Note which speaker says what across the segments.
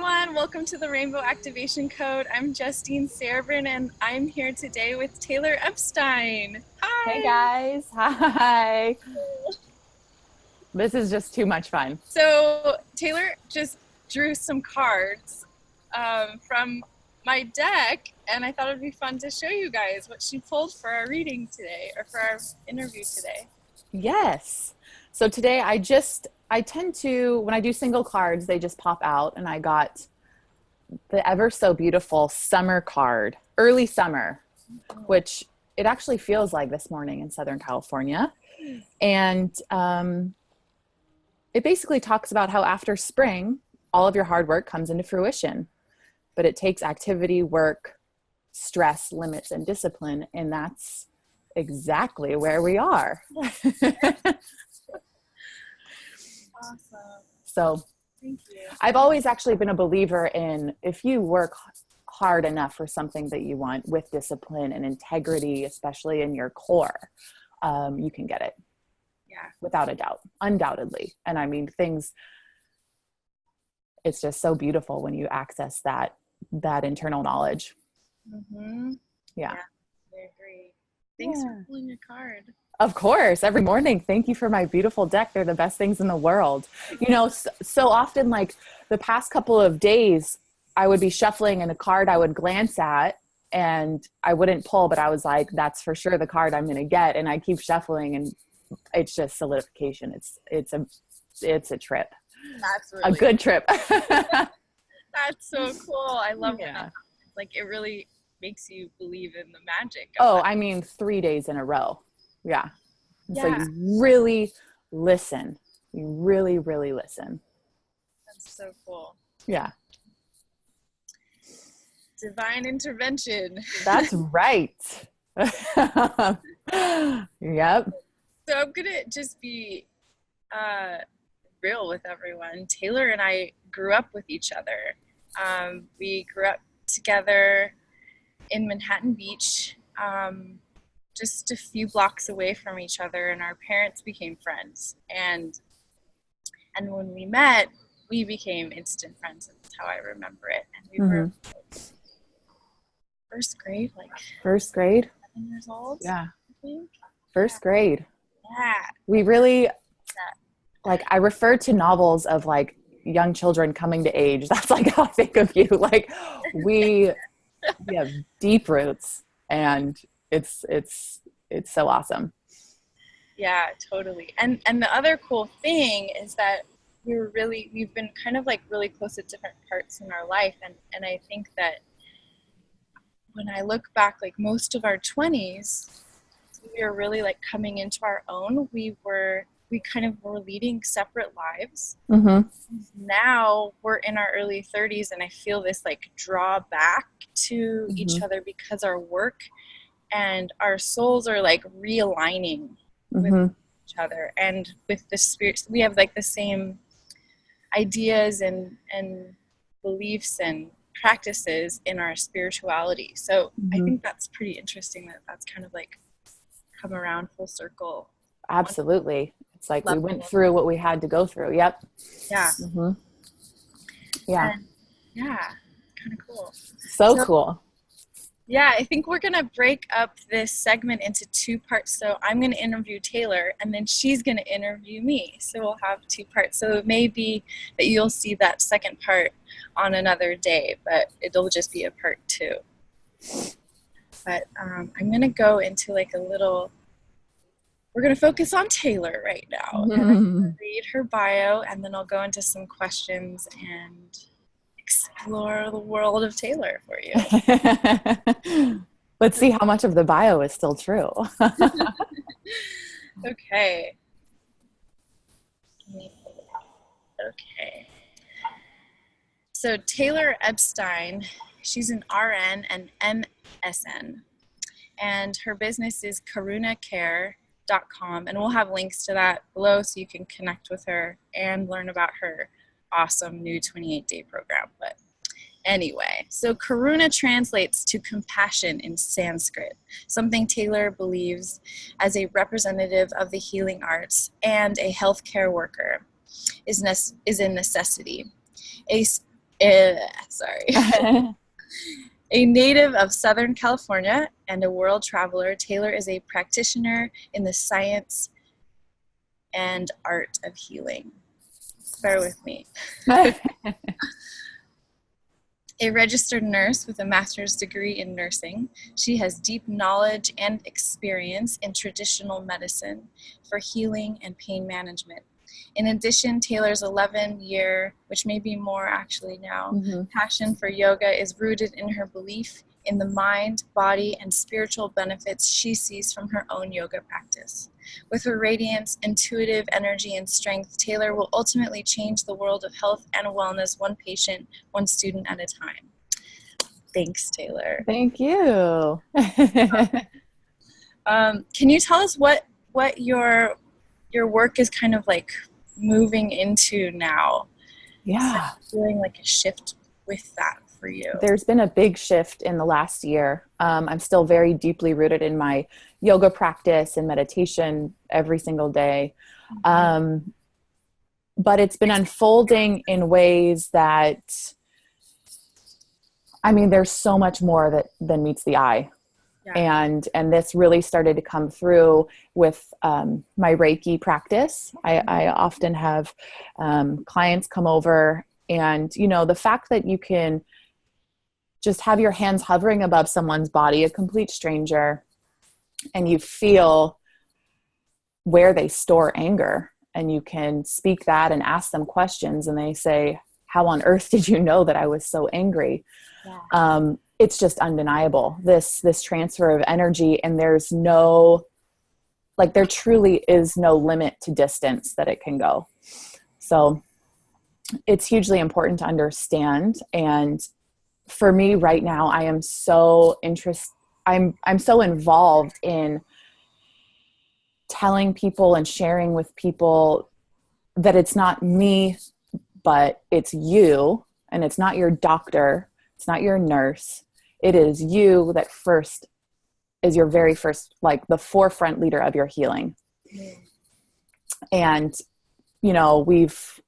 Speaker 1: everyone. Welcome to the Rainbow Activation Code. I'm Justine Sarabrin, and I'm here today with Taylor EPSTEIN. Hi.
Speaker 2: Hey guys. Hi. This is just too much fun.
Speaker 1: So Taylor just drew some cards from my deck, and I thought it would be fun to show you guys what she pulled for our reading today, or for our interview today.
Speaker 2: Yes. So today I tend to, when I do single cards, they just pop out, and I got the ever so beautiful summer card, early summer, which it actually feels like this morning in Southern California. And it basically talks about how after spring, all of your hard work comes into fruition, but it takes activity, work, stress, limits, and discipline. And that's exactly where we are.
Speaker 1: Awesome.
Speaker 2: So
Speaker 1: Thank you.
Speaker 2: I've always actually been a believer in, if you work hard enough for something that you want with discipline and integrity, especially in your core, you can get it.
Speaker 1: Yeah.
Speaker 2: Without a doubt, undoubtedly. And I mean, it's just so beautiful when you access that internal knowledge.
Speaker 1: Mm-hmm.
Speaker 2: Yeah.
Speaker 1: I agree. Thanks for pulling your card.
Speaker 2: Of course, every morning. Thank you for my beautiful deck. They're the best things in the world. You know, so often, like the past couple of days, I would be shuffling and a card I would glance at and I wouldn't pull, but I was like, that's for sure the card I'm going to get. And I keep shuffling and it's just solidification. It's a trip.
Speaker 1: That's really
Speaker 2: a good trip.
Speaker 1: That's so cool. I love when that happens. Like, it really makes you believe in the magic of
Speaker 2: I mean, 3 days in a row. Yeah.
Speaker 1: Yeah.
Speaker 2: So you really listen. You really, really listen.
Speaker 1: That's so cool.
Speaker 2: Yeah.
Speaker 1: Divine intervention.
Speaker 2: That's right. Yep.
Speaker 1: So I'm going to just be real with everyone. Taylor and I grew up with each other. We grew up together in Manhattan Beach, just a few blocks away from each other, and our parents became friends. And when we met, we became instant friends. That's how I remember it. And we were first grade, like
Speaker 2: 7
Speaker 1: years old.
Speaker 2: Yeah.
Speaker 1: I think.
Speaker 2: First grade.
Speaker 1: Yeah.
Speaker 2: We really, like, I refer to novels of like young children coming to age. That's like how I think of you. Like we have deep roots, and it's so awesome.
Speaker 1: Yeah, totally. And the other cool thing is that we've been kind of like really close at different parts in our life. And I think that when I look back, like most of our 20s, we were really like coming into our own. We kind of were leading separate lives.
Speaker 2: Mm-hmm.
Speaker 1: Now we're in our early 30s, and I feel this like draw back to each other because our work and our souls are like realigning with each other, and with the spirit. We have like the same ideas and beliefs and practices in our spirituality. So I think that's pretty interesting that that's kind of like come around full circle.
Speaker 2: Absolutely. It's like we went through what we had to go through. Yep.
Speaker 1: Yeah.
Speaker 2: Mm-hmm. Yeah.
Speaker 1: And yeah. Kind of cool.
Speaker 2: So cool.
Speaker 1: Yeah, I think we're going to break up this segment into 2 parts. So I'm going to interview Taylor, and then she's going to interview me. So we'll have 2 parts. So it may be that you'll see that second part on another day, but it'll just be a part 2. But I'm going to go into like we're going to focus on Taylor right now. And I'm going to read her bio, and then I'll go into some questions and explore the world of Taylor for you.
Speaker 2: Let's see how much of the bio is still true.
Speaker 1: Okay. So Taylor EPSTEIN, she's an RN and MSN, and her business is karunacare.com, and we'll have links to that below so you can connect with her and learn about her awesome new 28-day program. But anyway, so Karuna translates to compassion in Sanskrit, something Taylor believes as a representative of the healing arts and a healthcare worker is a necessity. Sorry. A native of Southern California and a world traveler, Taylor is a practitioner in the science and art of healing. Bear with me. A registered nurse with a master's degree in nursing, she has deep knowledge and experience in traditional medicine for healing and pain management. In addition, Taylor's 11-year, which may be more actually now, passion for yoga is rooted in her belief in the mind, body, and spiritual benefits she sees from her own yoga practice. With her radiance, intuitive energy, and strength, Taylor will ultimately change the world of health and wellness, one patient, one student at a time. Thanks, Taylor.
Speaker 2: Thank you.
Speaker 1: Can you tell us what your work is kind of like moving into now?
Speaker 2: Yeah.
Speaker 1: Feeling like a shift with that for you?
Speaker 2: There's been a big shift in the last year. I'm still very deeply rooted in my yoga practice and meditation every single day. But it's been unfolding in ways that, I mean, there's so much more than meets the eye. Yeah. And this really started to come through with my Reiki practice. I often have clients come over, and, you know, the fact that you can just have your hands hovering above someone's body, a complete stranger, and you feel where they store anger, and you can speak that and ask them questions, and they say, how on earth did you know that I was so angry? Yeah. It's just undeniable, this transfer of energy, and there truly is no limit to distance that it can go. So it's hugely important to understand. And for me right now, I am so I'm so involved in telling people and sharing with people that it's not me, but it's you, and it's not your doctor. It's not your nurse. It is you that first is your very first, like the forefront leader of your healing. And, you know, we've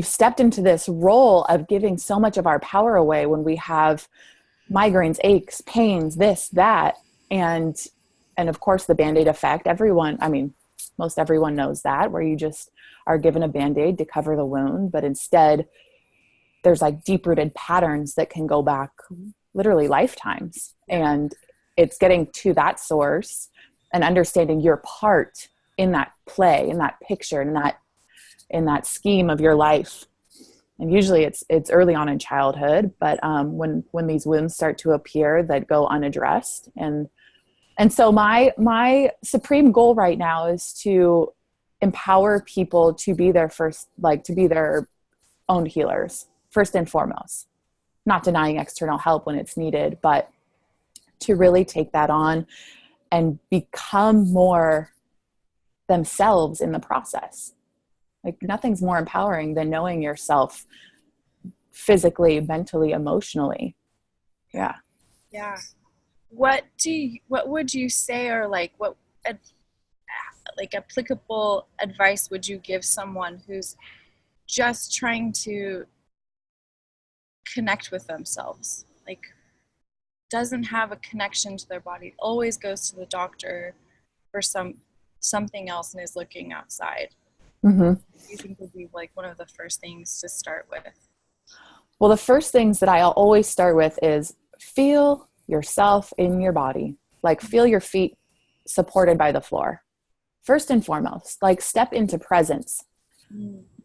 Speaker 2: stepped into this role of giving so much of our power away when we have migraines, aches, pains, this, that. And of course the Band-Aid effect, most everyone knows that, where you just are given a Band-Aid to cover the wound, but instead there's like deep-rooted patterns that can go back literally lifetimes. And it's getting to that source and understanding your part in that play, in that picture, in that scheme of your life. And usually it's early on in childhood, but when these wounds start to appear that go unaddressed. And so my supreme goal right now is to empower people to be their own healers, first and foremost. Not denying external help when it's needed, but to really take that on and become more themselves in the process. Like, nothing's more empowering than knowing yourself physically, mentally, emotionally. Yeah.
Speaker 1: Yeah. What would you say, or like what applicable advice would you give someone who's just trying to connect with themselves, like doesn't have a connection to their body, always goes to the doctor for something else and is looking outside?
Speaker 2: Mm-hmm.
Speaker 1: Do you think would be like one of the first things to start with?
Speaker 2: Well, the first things that I'll always start with is feel yourself in your body. Like, feel your feet supported by the floor. First and foremost, like, step into presence.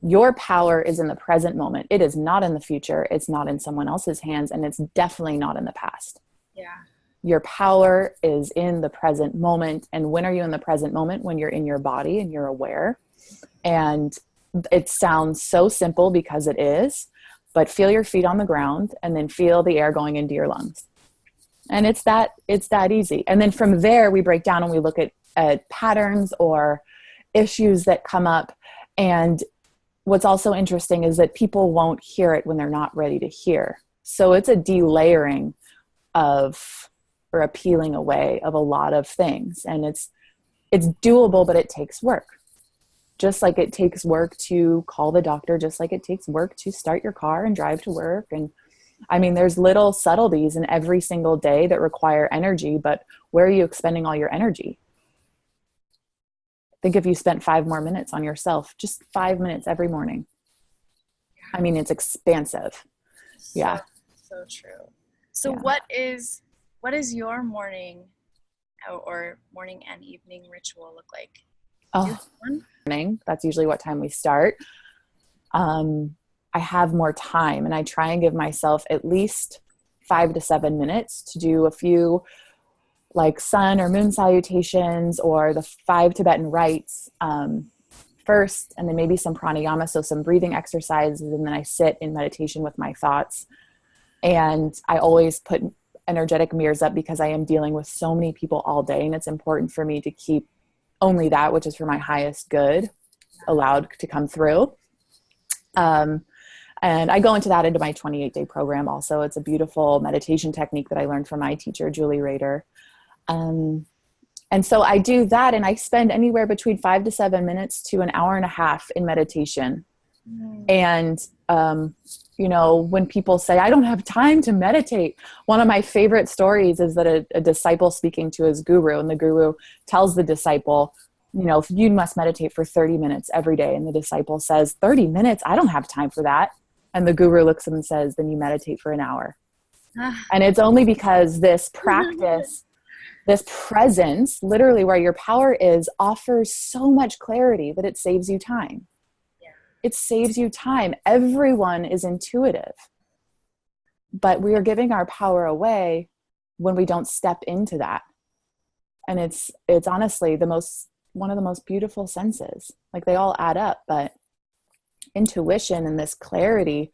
Speaker 2: Your power is in the present moment. It is not in the future. It's not in someone else's hands, and it's definitely not in the past.
Speaker 1: Yeah.
Speaker 2: Your power is in the present moment. And when are you in the present moment? When you're in your body and you're aware. And it sounds so simple because it is, but feel your feet on the ground and then feel the air going into your lungs. And it's that easy. And then from there, we break down and we look at patterns or issues that come up. And what's also interesting is that people won't hear it when they're not ready to hear. So it's a delayering or a peeling away of a lot of things. And it's doable, but it takes work. just like it takes work to call the doctor, just like it takes work to start your car and drive to work. And I mean, there's little subtleties in every single day that require energy, but where are you expending all your energy? Think if you spent 5 more minutes on yourself, just 5 minutes every morning. I mean, it's expansive. Yeah.
Speaker 1: So true. So what is your morning or morning and evening ritual look like?
Speaker 2: Morning. That's usually what time we start. I have more time, and I try and give myself at least 5 to 7 minutes to do a few like sun or moon salutations or the 5 Tibetan rites first, and then maybe some pranayama, so some breathing exercises, and then I sit in meditation with my thoughts. And I always put energetic mirrors up because I am dealing with so many people all day, and it's important for me to keep only that which is for my highest good allowed to come through. And I go into my 28-day program also. It's a beautiful meditation technique that I learned from my teacher, Julie Rader. And so I do that, and I spend anywhere between 5 to 7 minutes to an hour and a half in meditation. And, you know, when people say, I don't have time to meditate, one of my favorite stories is that a disciple speaking to his guru, and the guru tells the disciple, you know, you must meditate for 30 minutes every day. And the disciple says, 30 minutes? I don't have time for that. And the guru looks at him and says, then you meditate for an hour. And it's only because this practice, this presence, literally where your power is, offers so much clarity that it saves you time. It saves you time. Everyone is intuitive, but we are giving our power away when we don't step into that. And it's honestly one of the most beautiful senses. Like, they all add up, but intuition and this clarity,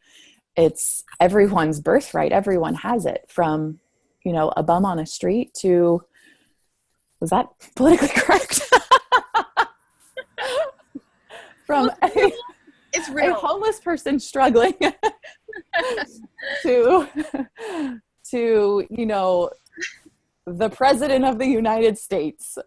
Speaker 2: it's everyone's birthright. Everyone has it, from, you know, a bum on a street to, was that politically correct? From
Speaker 1: it's real.
Speaker 2: A homeless person struggling to, you know, the president of the United States.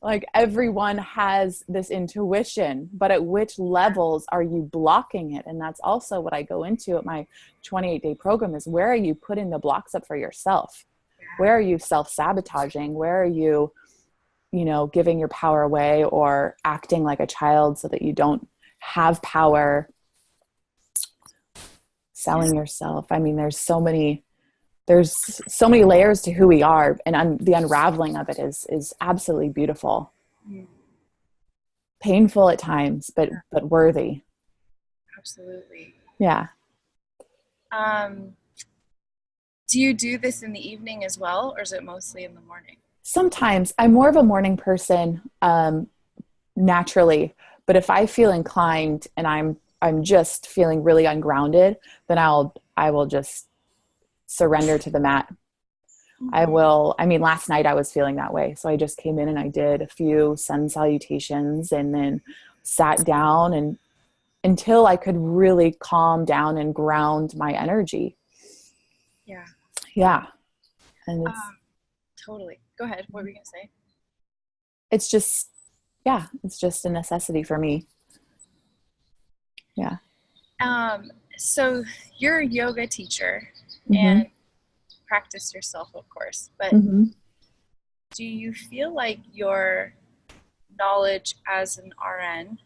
Speaker 2: Like, everyone has this intuition, but at which levels are you blocking it? And that's also what I go into at my 28-day program, is where are you putting the blocks up for yourself? Where are you self-sabotaging? Where are you, you know, giving your power away or acting like a child so that you don't have power? Selling yourself. I mean, there's so many layers to who we are, and the unraveling of it is absolutely beautiful. Painful at times, but worthy.
Speaker 1: Absolutely.
Speaker 2: Yeah.
Speaker 1: Do you do this in the evening as well, or is it mostly in the morning?
Speaker 2: Sometimes. I'm more of a morning person, naturally, but if I feel inclined and I'm just feeling really ungrounded, then I will just surrender to the mat. I mean, last night I was feeling that way. So I just came in and I did a few sun salutations and then sat down, and until I could really calm down and ground my energy.
Speaker 1: Yeah.
Speaker 2: Yeah. And
Speaker 1: totally. Go ahead. What were you going to say?
Speaker 2: It's just a necessity for me. Yeah.
Speaker 1: So you're a yoga teacher and practice yourself, of course, but do you feel like your knowledge as an RN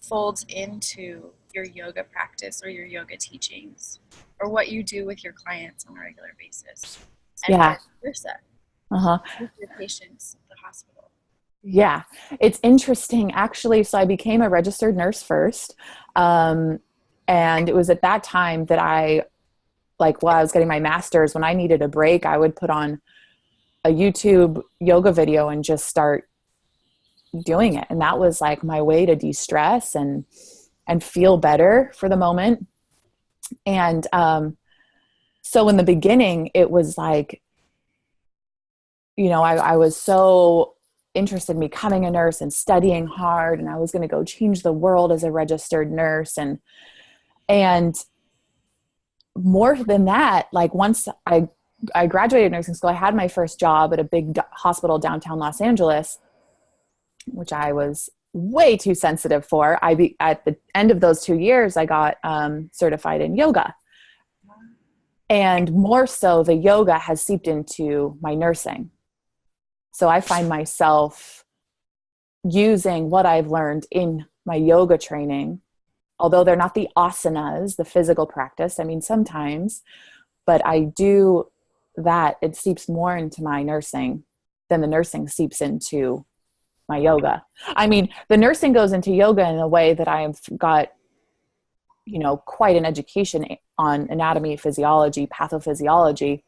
Speaker 1: folds into your yoga practice or your yoga teachings, or what you do with your clients on a regular basis? And vice versa with your patients at the hospital?
Speaker 2: Yeah, it's interesting, actually. So I became a registered nurse first. And it was at that time that I was getting my master's, when I needed a break, I would put on a YouTube yoga video and just start doing it. And that was like my way to de-stress and feel better for the moment. And so in the beginning, it was like, you know, I was so interested in becoming a nurse and studying hard, and I was going to go change the world as a registered nurse. And more than that, like, once I graduated nursing school, I had my first job at a big hospital downtown Los Angeles, which I was way too sensitive for. At the end of those 2 years, I got certified in yoga. And more so, the yoga has seeped into my nursing. So I find myself using what I've learned in my yoga training, although they're not the asanas, the physical practice. I mean, sometimes, but I do that. It seeps more into my nursing than the nursing seeps into my yoga. I mean, the nursing goes into yoga in a way that I have got, quite an education on anatomy, physiology, pathophysiology.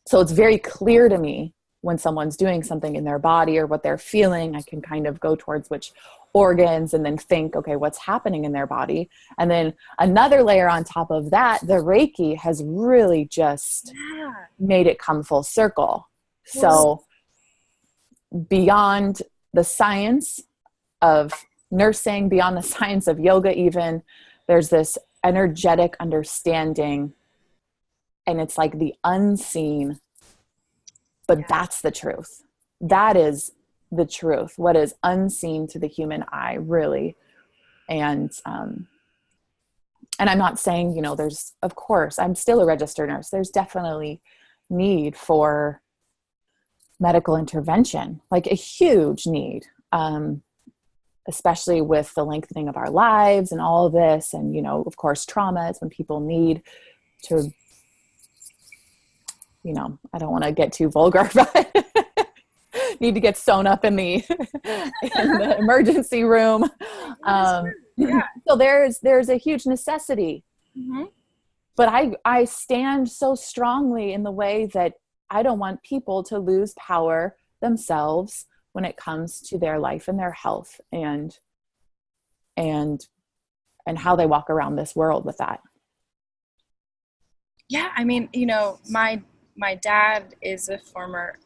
Speaker 2: So it's very clear to me when someone's doing something in their body or what they're feeling. I can kind of go towards which organs and then think, okay, what's happening in their body? And then another layer on top of that, the Reiki has really just made it come full circle. So beyond the science of nursing, beyond the science of yoga even, there's this energetic understanding, and it's like the unseen, but that's the truth. That is the truth, what is unseen to the human eye, really. And I'm not saying, there's, of course, I'm still a registered nurse. There's definitely need for medical intervention, like a huge need, especially with the lengthening of our lives and all of this. And, of course, trauma is when people need to, I don't want to get too vulgar, but need to get sewn up in the emergency room. So there's a huge necessity. Mm-hmm. But I stand so strongly in the way that I don't want people to lose power themselves when it comes to their life and their health and how they walk around this world with that.
Speaker 1: Yeah. I mean, my dad is a former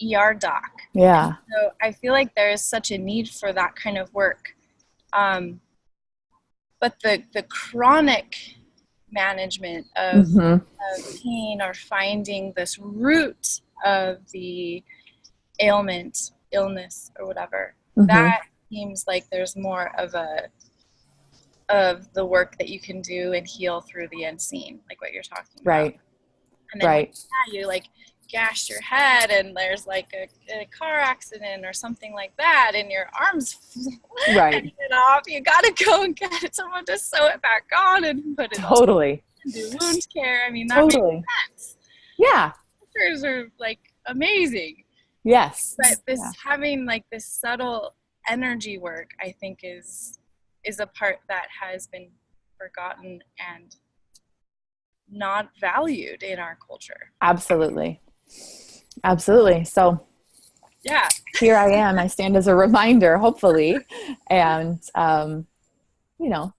Speaker 1: ER doc.
Speaker 2: Yeah.
Speaker 1: So I feel like there is such a need for that kind of work. But the chronic management of pain, or finding this root of the ailment, illness, or whatever, that seems like there's more of the work that you can do and heal through the unseen, like what you're talking about.
Speaker 2: Right.
Speaker 1: And then you like gashed your head and there's like a car accident or something like that and your arm's hanging off, you gotta go and get someone to sew it back on and put it
Speaker 2: totally
Speaker 1: and do wound care. I mean, that makes sense.
Speaker 2: Yeah,
Speaker 1: doctors are like amazing.
Speaker 2: Yes,
Speaker 1: but this having like this subtle energy work, I think is a part that has been forgotten and not valued in our culture.
Speaker 2: Absolutely. So
Speaker 1: yeah,
Speaker 2: here I am. I stand as a reminder, hopefully, and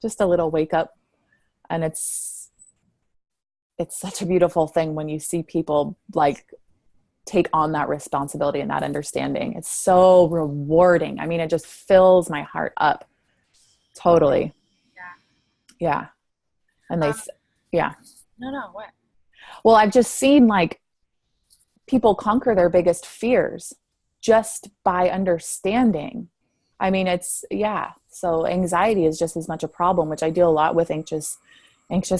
Speaker 2: just a little wake up. And it's such a beautiful thing when you see people like take on that responsibility and that understanding. It's so rewarding. I mean, it just fills my heart up. Totally. Yeah. And
Speaker 1: No, what?
Speaker 2: Well, I've just seen like people conquer their biggest fears just by understanding. I mean, so anxiety is just as much a problem, which I deal a lot with anxious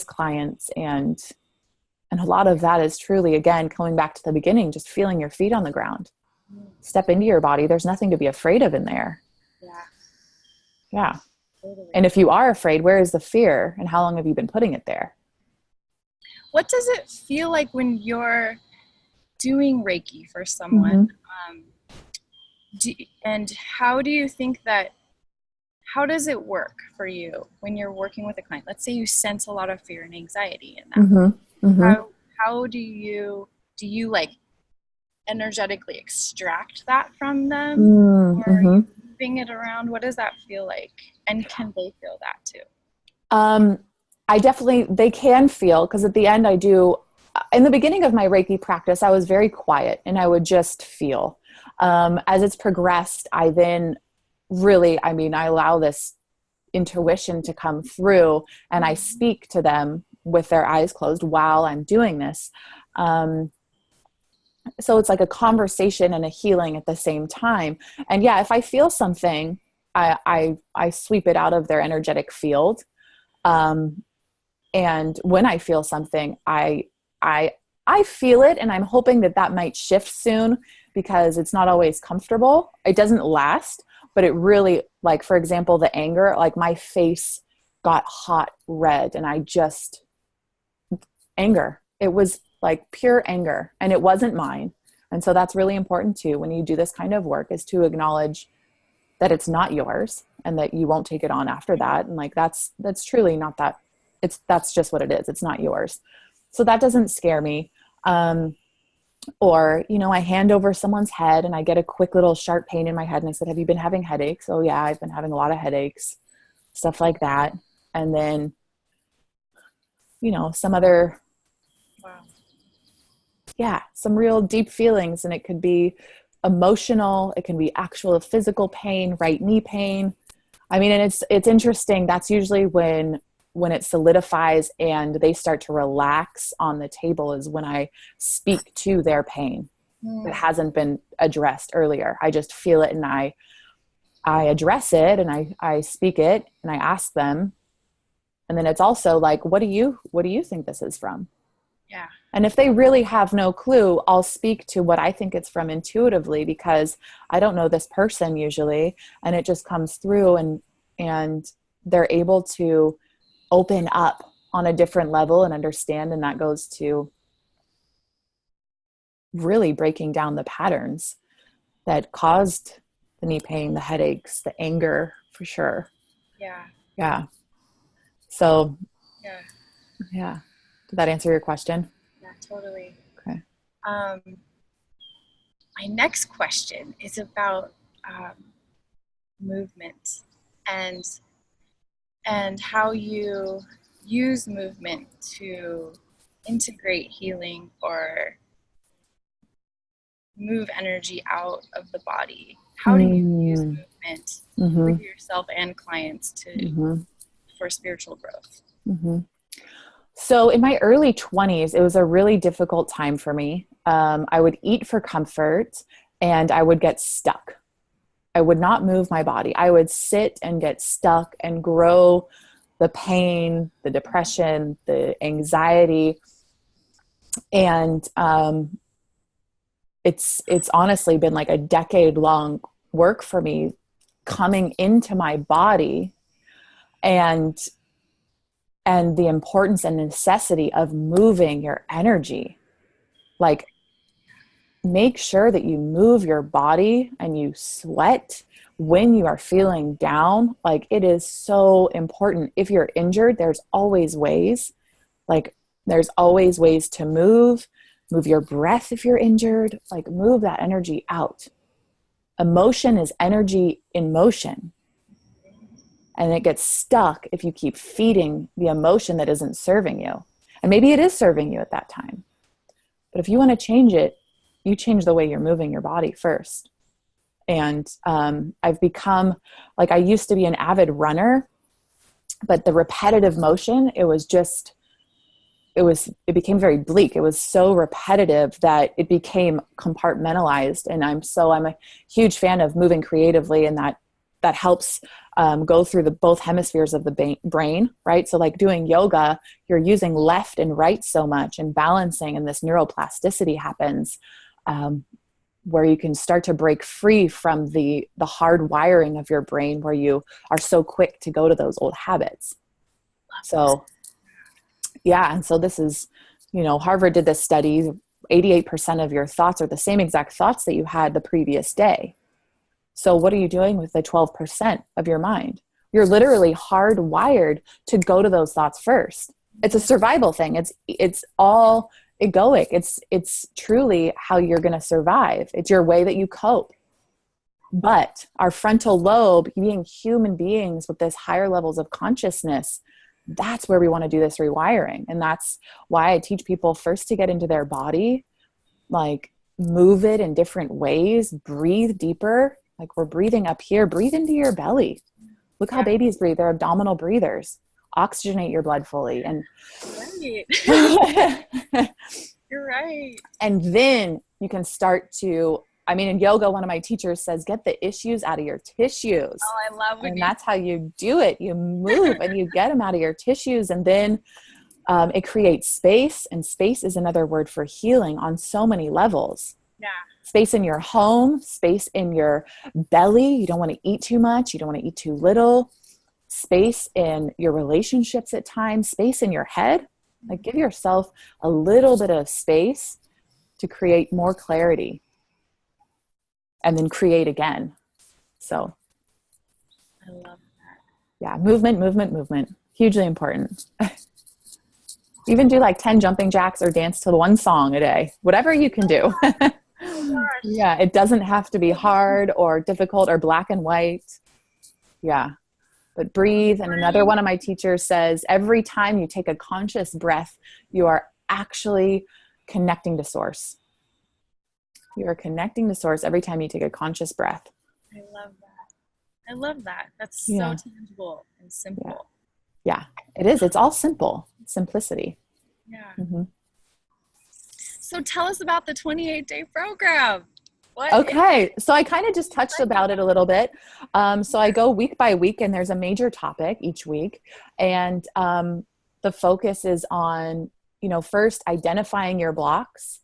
Speaker 2: clients. And a lot of that is truly, again, coming back to the beginning, just feeling your feet on the ground. Step into your body. There's nothing to be afraid of in there. Yeah. Totally. And if you are afraid, where is the fear and how long have you been putting it there?
Speaker 1: What does it feel like when you're doing Reiki for someone? And how do you think how does it work for you when you're working with a client? Let's say you sense a lot of fear and anxiety in them. How do you like energetically extract that from them? Or are you moving it around? What does that feel like? And can they feel that too?
Speaker 2: They can feel, because at the end in the beginning of my Reiki practice, I was very quiet and I would just feel. As it's progressed, I then I allow this intuition to come through and I speak to them with their eyes closed while I'm doing this. So it's like a conversation and a healing at the same time. And if I feel something, I sweep it out of their energetic field. And when I feel something, I feel it, and I'm hoping that that might shift soon, because it's not always comfortable. It doesn't last, but it really, like, for example, the anger, like my face got hot red, and anger. It was like pure anger, and it wasn't mine. And so that's really important too, when you do this kind of work, is to acknowledge that it's not yours and that you won't take it on after that. And like, that's truly not that. That's just what it is. It's not yours. So that doesn't scare me. Or, I hand over someone's head and I get a quick little sharp pain in my head. And I said, have you been having headaches? Oh yeah, I've been having a lot of headaches, stuff like that. And then, some other,
Speaker 1: Wow.
Speaker 2: Yeah, some real deep feelings. And it could be emotional. It can be actual physical pain, right knee pain. I mean, and it's interesting. That's usually when it solidifies and they start to relax on the table, is when I speak to their pain that hasn't been addressed earlier. I just feel it, and I address it, and I speak it, and I ask them. And then it's also like, what do you think this is from?
Speaker 1: Yeah.
Speaker 2: And if they really have no clue, I'll speak to what I think it's from intuitively, because I don't know this person usually, and it just comes through, and they're able to open up on a different level and understand. And that goes to really breaking down the patterns that caused the knee pain, the headaches, the anger, for sure.
Speaker 1: Yeah.
Speaker 2: Yeah. So,
Speaker 1: Yeah.
Speaker 2: yeah. Did that answer your question?
Speaker 1: Yeah, totally.
Speaker 2: Okay.
Speaker 1: My next question is about movement and how you use movement to integrate healing or move energy out of the body. How do you use movement with yourself and clients for spiritual growth?
Speaker 2: So in my early 20s, it was a really difficult time for me. I would eat for comfort, and I would get stuck. I would not move my body. I would sit and get stuck and grow the pain, the depression, the anxiety. And it's honestly been like a decade-long work for me, coming into my body and the importance and necessity of moving your energy. Like, make sure that you move your body and you sweat when you are feeling down. Like, it is so important. If you're injured, there's always ways. Like, there's always ways to move your breath. If you're injured, like, move that energy out. Emotion is energy in motion. And it gets stuck if you keep feeding the emotion that isn't serving you. And maybe it is serving you at that time. But if you want to change it, you change the way you're moving your body first. And I've become, like, I used to be an avid runner, but the repetitive motion, it became very bleak. It was so repetitive that it became compartmentalized. And I'm a huge fan of moving creatively, and that helps go through both hemispheres of the brain, right? So like doing yoga, you're using left and right so much and balancing, and this neuroplasticity happens where you can start to break free from the hard wiring of your brain, where you are so quick to go to those old habits. So yeah. And so this is, Harvard did this study, 88% of your thoughts are the same exact thoughts that you had the previous day. So what are you doing with the 12% of your mind? You're literally hardwired to go to those thoughts first. It's a survival thing. It's all egoic. It's truly how you're going to survive. It's your way that you cope. But our frontal lobe, being human beings with this higher levels of consciousness, that's where we want to do this rewiring. And that's why I teach people first to get into their body, like move it in different ways, breathe deeper. Like, we're breathing up here, breathe into your belly. Look how babies breathe. They're abdominal breathers. Oxygenate your blood fully. And
Speaker 1: right. You're right.
Speaker 2: And then you can start to I mean, in yoga, one of my teachers says, get the issues out of your tissues.
Speaker 1: Oh, I love when
Speaker 2: And
Speaker 1: you.
Speaker 2: that's how you do it. You move and you get them out of your tissues. And then it creates space. And space is another word for healing on so many levels.
Speaker 1: Yeah.
Speaker 2: Space in your home, space in your belly. You don't want to eat too much. You don't want to eat too little. Space in your relationships at times, space in your head. Like, give yourself a little bit of space to create more clarity and then create again. So
Speaker 1: I love that.
Speaker 2: yeah, movement, hugely important. Even do like 10 jumping jacks or dance to one song a day, whatever you can do.
Speaker 1: Oh my gosh.
Speaker 2: Yeah, it doesn't have to be hard or difficult or black and white. Yeah, but breathe. And another one of my teachers says, every time you take a conscious breath, you are actually connecting to source. You are connecting to source every time you take a conscious breath.
Speaker 1: I love that. I love that. That's so
Speaker 2: Yeah.
Speaker 1: tangible and simple.
Speaker 2: Yeah, it is. It's all simple. Simplicity.
Speaker 1: Yeah.
Speaker 2: Mm-hmm.
Speaker 1: So tell us about the 28-day program. What
Speaker 2: Okay, so I kind of just touched about it a little bit. So I go week by week, and there's a major topic each week. And the focus is on, first identifying your blocks.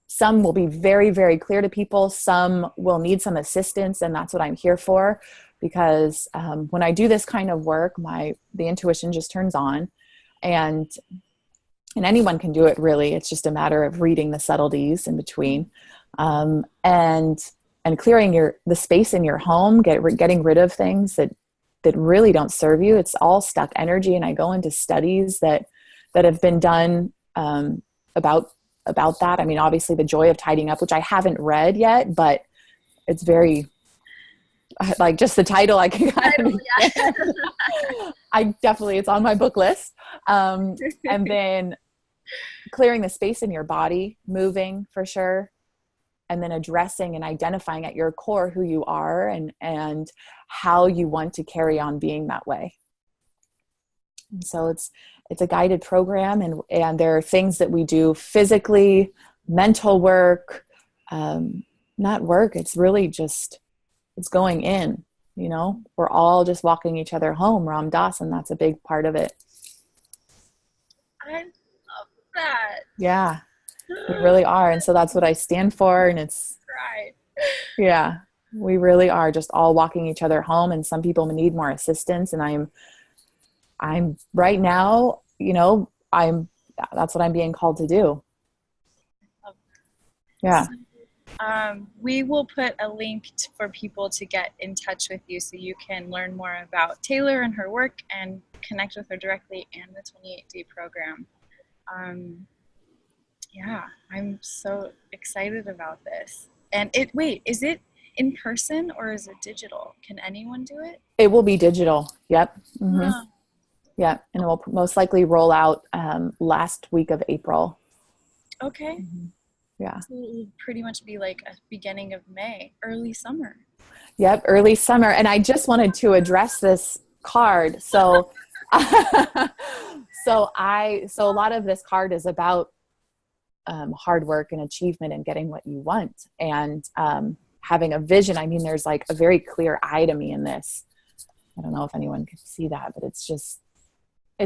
Speaker 2: Some will be very, very clear to people. Some will need some assistance, and that's what I'm here for. Because when I do this kind of work, the intuition just turns on, and anyone can do it really. It's just a matter of reading the subtleties in between, and clearing the space in your home, getting rid of things that really don't serve you. It's all stuck energy, and I go into studies that have been done about that. I mean, obviously, The Joy of Tidying Up, which I haven't read yet, but it's very, like, just the title, I can kind of, it's on my book list. And then clearing the space in your body, moving for sure, and then addressing and identifying at your core who you are and how you want to carry on being that way. And so it's a guided program, and there are things that we do physically, mental work, not work. It's really just, it's going in, we're all just walking each other home, Ram Dass, and that's a big part of it.
Speaker 1: I love that.
Speaker 2: Yeah, we really are. And so that's what I stand for. And it's,
Speaker 1: Right.
Speaker 2: Yeah, we really are just all walking each other home, and some people need more assistance. And I'm right now, that's what I'm being called to do. Yeah.
Speaker 1: We will put a link for people to get in touch with you so you can learn more about Taylor and her work and connect with her directly, and the 28-day program. Yeah, I'm so excited about this. And is it in person or is it digital? Can anyone do it?
Speaker 2: It will be digital. Yep. Mm-hmm.
Speaker 1: Huh.
Speaker 2: Yeah. And it will most likely roll out last week of April.
Speaker 1: Okay.
Speaker 2: Mm-hmm. Yeah.
Speaker 1: So it will pretty much be like a beginning of May, early summer.
Speaker 2: Yep. Early summer. And I just wanted to address this card. So, so a lot of this card is about hard work and achievement and getting what you want, and having a vision. I mean, there's like a very clear eye to me in this. I don't know if anyone can see that, but it's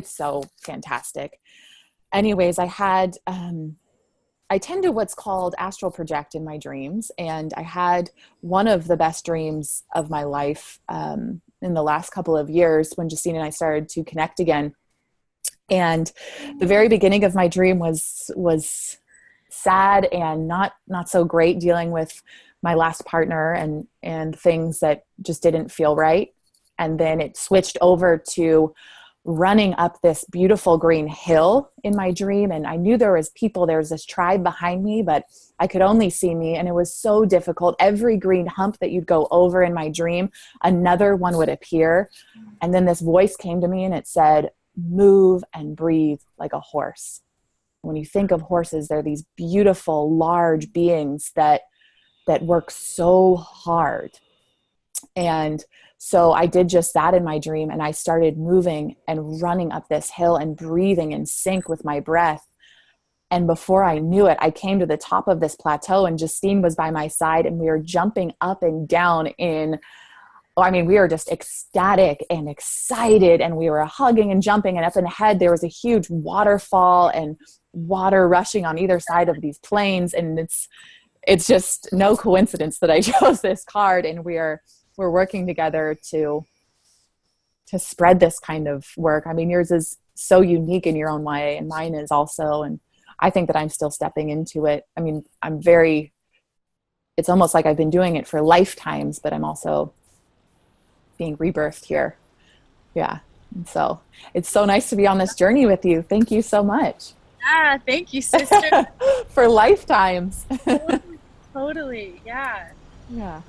Speaker 2: so fantastic. Anyways, I tend to what's called astral project in my dreams. And I had one of the best dreams of my life in the last couple of years when Justine and I started to connect again. And the very beginning of my dream was sad and not so great, dealing with my last partner and things that just didn't feel right. And then it switched over to running up this beautiful green hill in my dream. And I knew there was this tribe behind me, but I could only see me. And it was so difficult. Every green hump that you'd go over in my dream, another one would appear. And then this voice came to me and it said, move and breathe like a horse. When you think of horses, they're these beautiful, large beings that work so hard. And so I did just that in my dream, and I started moving and running up this hill and breathing in sync with my breath. And before I knew it, I came to the top of this plateau and Justine was by my side and we were jumping up and down in, oh, I mean, we were just ecstatic and excited and we were hugging and jumping, and up in ahead there was a huge waterfall and water rushing on either side of these plains. And it's just no coincidence that I chose this card, and we're working together to spread this kind of work. I mean, yours is so unique in your own way and mine is also, and I think that I'm still stepping into it. I mean, it's almost like I've been doing it for lifetimes, but I'm also being rebirthed here. Yeah. And so it's so nice to be on this journey with you. Thank you so much.
Speaker 1: Yeah, thank you, sister.
Speaker 2: For lifetimes.
Speaker 1: Totally. Yeah.
Speaker 2: Yeah.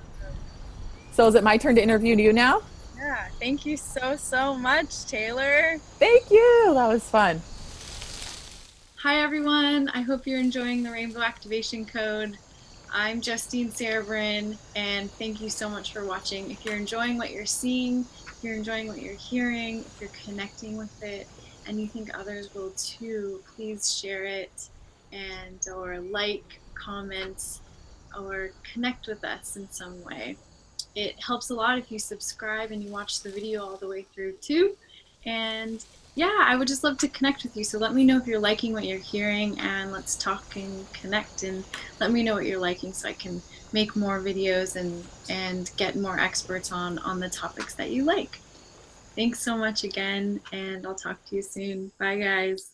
Speaker 2: So is it my turn to interview you now?
Speaker 1: Yeah. Thank you so much, Taylor.
Speaker 2: Thank you. That was fun.
Speaker 1: Hi, everyone. I hope you're enjoying the Rainbow Activation Code. I'm Justine Cerebrin, and thank you so much for watching. If you're enjoying what you're seeing, if you're enjoying what you're hearing, if you're connecting with it, and you think others will too, please share it or like, comment, or connect with us in some way. It helps a lot if you subscribe and you watch the video all the way through too. And yeah, I would just love to connect with you. So let me know if you're liking what you're hearing, and let's talk and connect, and let me know what you're liking so I can make more videos and get more experts on the topics that you like. Thanks so much again, and I'll talk to you soon. Bye, guys.